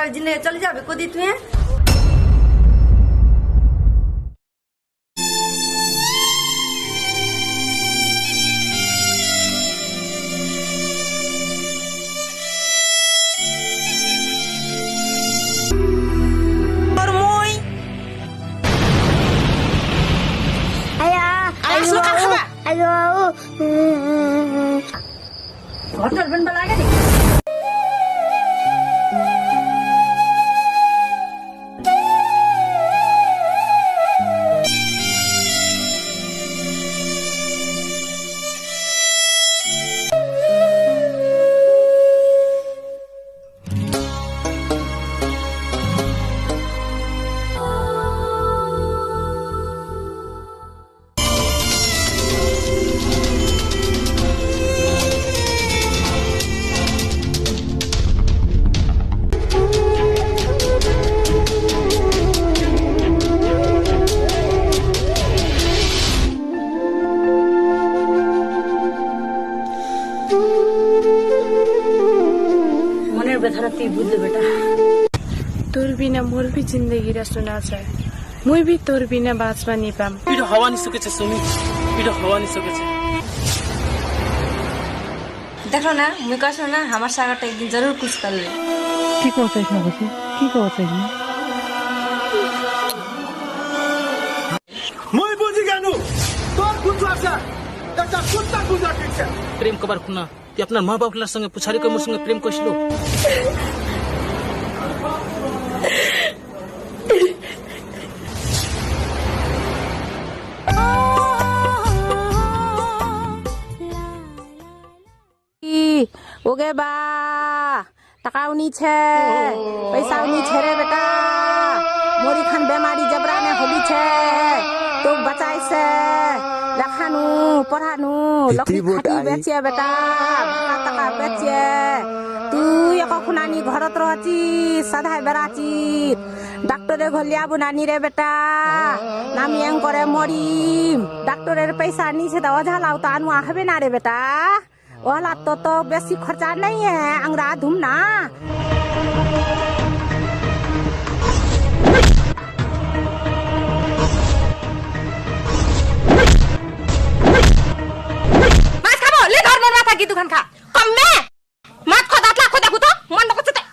সারা জিন্দগি চলে যাবে কদি তুই hotel ben balaga ni बेथाना ती बुझले बेटा तोर बिना मोर भी जिंदगी रा सुना जाए मुई भी तोर बिना बाँचबा नि पाम इडो हवा नि सके छ सुमी इडो हवा नि सके छ देखो ना मुई कहछो ना हमार सागरटा एक दिन जरूर कुछ कर ले की कहछैस न बसी की कहछैस न मुई बुझी गेनु तोर कुछ छ एकटा कुत्ता गुजर ठीक छ प्रेम कबार खुना ती अपना माँ बाप ला संगे पुछारी को मोर संगे प्रेम कइसलो ओगे बा টাকা উনিছে পয়সা উনিছে রে বেটা মোরি খান বেমারি জবরানে হলিছে তোক বাঁচাইছে রাখানু পড়ানু লক্ষ্মী খাটি বেচিয়ে বেটা ভাড়া টাকা বেচিয়ে তুই এখনানি ঘরত রহছি সাধাই বেড়াছি ডাক্তারে ঘলিয়াবু নানি রে বেটা নামি এং করে মরিম ডাক্তারের পয়সা নিছে তো অঝালাও তো আনু হবে না রে বেটা वाला तो बेसी खर्चा नहीं है अंगरा धूम ना माछ खाबो ले घर में माथा की दुकान खा कम में माछ खो दातला खो देखु तो मन को चते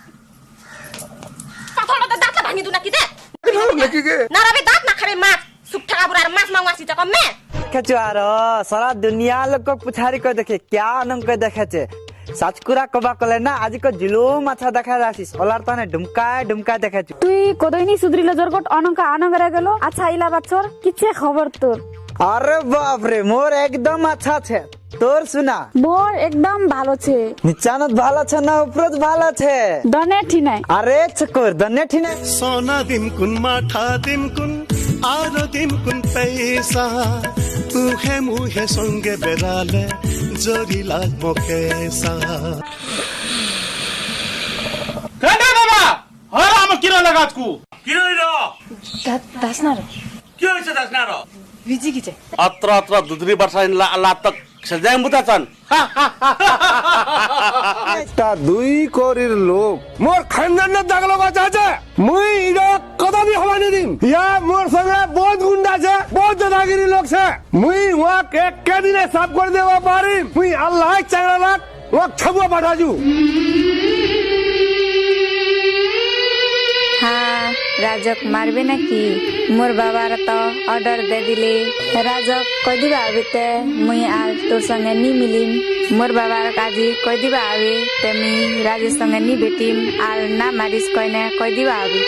पाथल तो दातला भांगी दुना की दे ना रबे दात ना खाबे माछ सुठा बुरार माछ मांगवासी त कम में केचुआर सारा दुनिया लोग को पुछारी को देखे क्या अनंग को देखे छे साचकुरा कबा कले ना आज को जुलूम अच्छा देखा जासिस ओलार तने ढुमका देखे छु তুই কদইনি সুদরিলা জরগট অনঙ্কা আনঙ্গরে গেল আচ্ছা ইলা বাচ্চর কিছে খবর তোর अरे बाप रे मोर एकदम अच्छा छे तोर सुना মোর একদম ভালো ছে निचानत भाला छे ना उपरत भाला छे দনে ঠিনাই अरे चकोर दन्ने ठिने सोना दिम कुन माठा दिम कुन आरो दिम कुन पैसा तुहे मुहे संगे बेराले जोरी लाग मोकेसा काका बाबा हर आम किरो लगातकु किरो रो দাসনার के होइछ दासनारो ভিজি কিছে अत्र अत्र दुधरी वर्षा ला तक सजाय मुताचन ता दुई कोरिर लोग मोर खानदान ने दागलो का আছে মুই ইডো কদাবি হবানি দিম ইয়া মোর সঙ্গে বহুত গুন্ডা আছে বহুত দাদাগিরি লোক আছে মুই ওয়া কে দিনে সাফ করে দেবা পারি মুই আল্লাহ চাইরা রাখ ওয়া ছবুয়া পাঠাজু हाँ राजक मारबे ना कि मोर बाबार तो ऑर्डर दे दिले राजक कह दिबा आबे मुई आज तोर संगे नी मिलिम मोर बाबार काजी कह दिबा आबे ते मुई राजेश संगे नी बेटिम आर ना मारिस कहने कह दिबा आबे